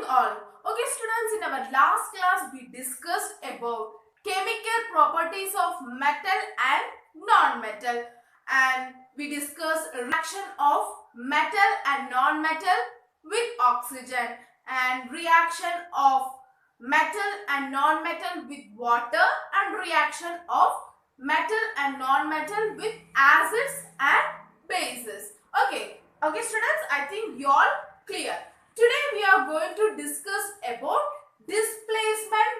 all. Okay students, in our last class we discussed about chemical properties of metal and non-metal, and we discussed reaction of metal and non-metal with oxygen and reaction of metal and non-metal with water and reaction of metal and non-metal with acids and bases. Okay students, I think you all clear. Today we are going to discuss about displacement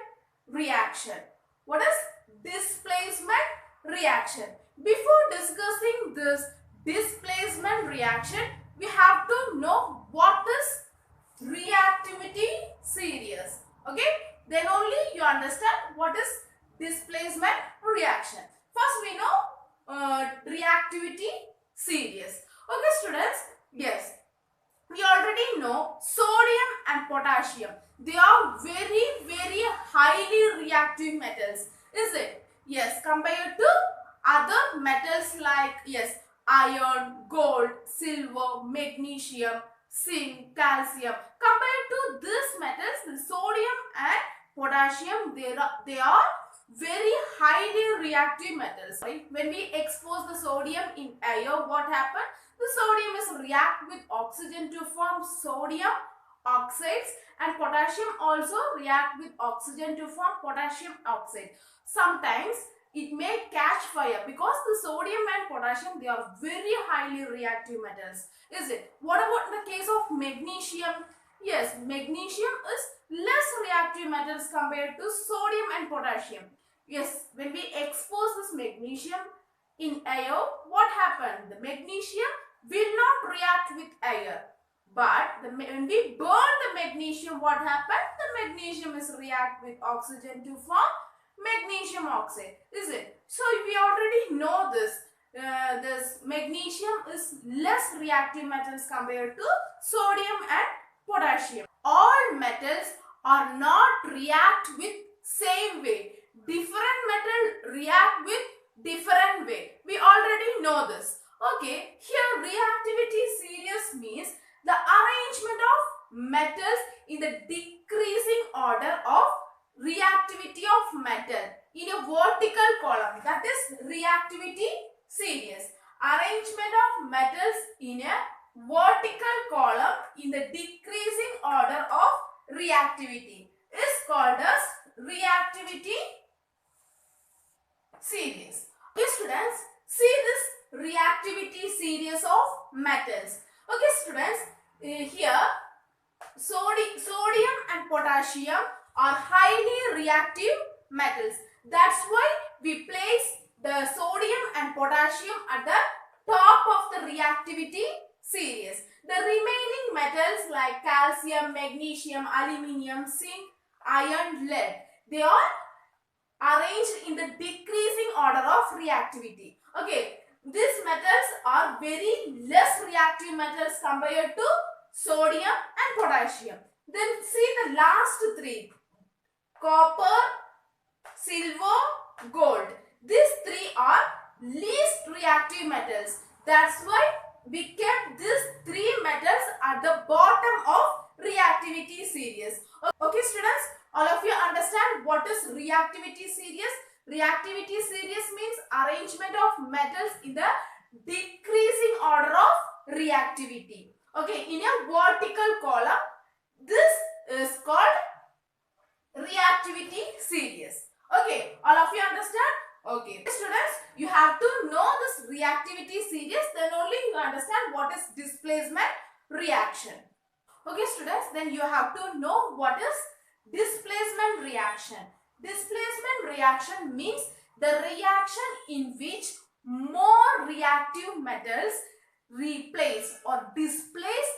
reaction. What is displacement reaction? Before discussing this displacement reaction, we have to know what is reactivity series. Okay, then only you understand what is displacement reaction. First we know reactivity series. Okay students, yes, we already know sodium and potassium. They are very highly reactive metals. Is it? Yes, compared to other metals like, yes, iron, gold, silver, magnesium, zinc, calcium. Compared to these metals, the sodium and potassium, they are very highly reactive metals. Right? When we expose the sodium in air, what happens? The sodium is react with oxygen to form sodium oxides, and potassium also react with oxygen to form potassium oxide. Sometimes it may catch fire because the sodium and potassium, they are very highly reactive metals. Is it? What about in the case of magnesium? Yes, magnesium is less reactive metals compared to sodium and potassium. Yes, when we expose this magnesium in air, what happened? The magnesium will not react with air. But when we burn the magnesium, what happened? The magnesium is react with oxygen to form magnesium oxide. Is it? So we already know this. This magnesium is less reactive metals compared to sodium and potassium. All metals are not react with same way. Different metal react with different way. We already know this. Okay, here reactivity series means the arrangement of metals in the decreasing order of reactivity of metal in a vertical column. That is reactivity series. Arrangement of metals in a vertical column in the decreasing order of reactivity is called as reactivity series. Okay students, see this reactivity series of metals. Okay students, here sodium and potassium are highly reactive metals. That's why we place the sodium and potassium at the top of the reactivity series. The remaining metals like calcium, magnesium, aluminium, zinc, iron, lead, they are arranged in the decreasing order of reactivity. Okay, these metals are very less reactive metals compared to sodium and potassium. Then see the last three: copper, silver, gold. These three are least reactive metals. That's why we kept these three metals at the bottom of reactivity series. Okay students, all of you understand what is reactivity series? Reactivity series means arrangement of metals in the decreasing order of reactivity. Okay, in a vertical column, this is called reactivity series. Okay, all of you understand? Okay, students, you have to know this reactivity series, then only you understand what is displacement reaction. Okay students, then you have to know what is displacement reaction. Displacement reaction means the reaction in which more reactive metals replace or displace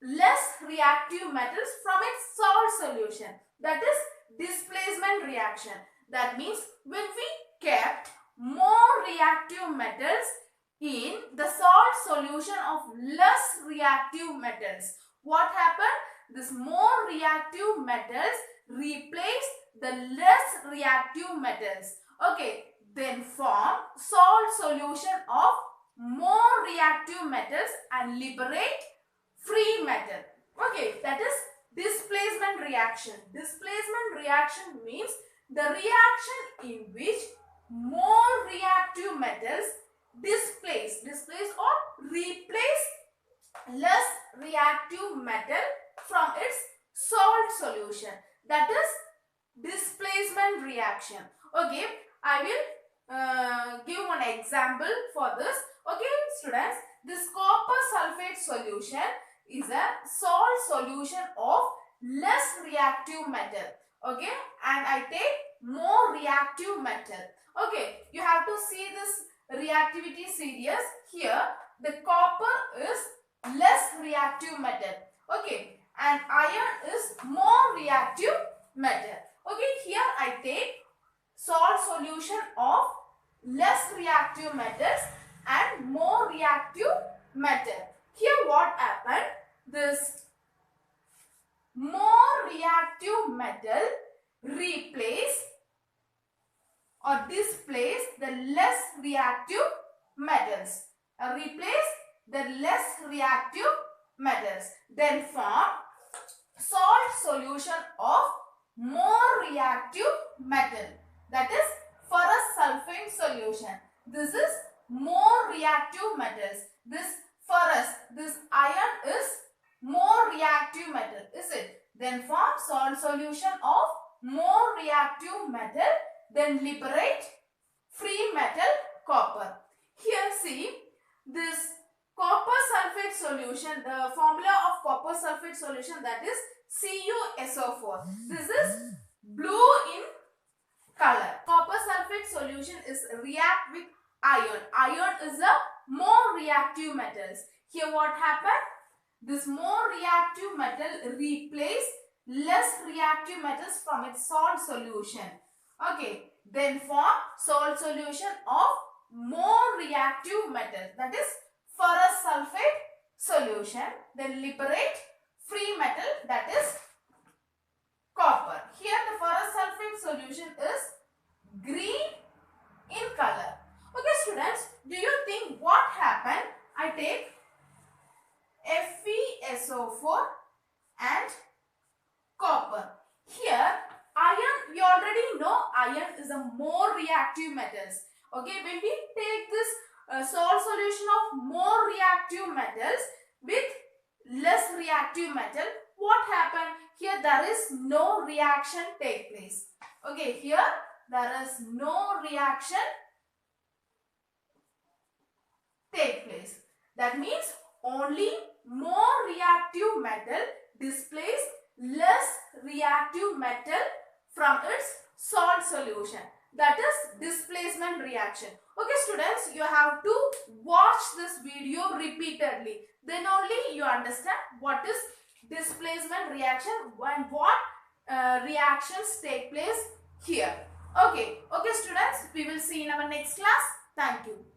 less reactive metals from its salt solution. That is displacement reaction. That means when we kept more reactive metals in the salt solution of less reactive metals, what happened? This more reactive metals replace the less reactive metals. Okay, then form salt solution of more reactive metals and liberate free metal. Okay, that is displacement reaction. Displacement reaction means the reaction in which more reactive metals displace or replace less reactive metal from its salt solution. That is displacement reaction. Okay, I will give one example for this. Okay, students, this copper sulfate solution is a salt solution of less reactive metal. Okay, and I take more reactive metal. Okay, you have to see this reactivity series here. The copper is less reactive metal. Okay, and iron is more reactive metal. Okay, here I take salt solution of less reactive metals and more reactive metal. Here what happened? This more reactive metal replace or displace the less reactive metals. Replace the less reactive metals. Then form salt solution of more reactive metal. That is ferrous sulfate solution. This is more reactive metals. This ferrous, this iron is more reactive metal, is it? Then form salt solution of more reactive metal. Then liberate free metal copper. Here see this copper sulfate solution, the formula of copper sulfate solution, that is CuSO4. This is blue in color. Copper sulfate solution is react with iron. Iron is a more reactive metals. Here what happened? This more reactive metal replace less reactive metals from its salt solution. Okay, then form salt solution of more reactive metal, that is ferrous sulfate solution. Then liberate free metal, that is copper. Here the ferrous sulfate solution is green in color. Okay students, do you think what happened? I take FeSO4 and copper. Here iron, we already know iron is a more reactive metals. Okay, when we take this salt solution of more reactive metals with less reactive metal, what happened? Here there is no reaction take place. Okay, here there is no reaction take place. That means only more reactive metal displace less reactive metal from its salt solution. That is displacement reaction. Okay students, you have to watch this video repeatedly. Then only you understand what is displacement reaction and what reactions take place here. Okay students, we will see in our next class. Thank you.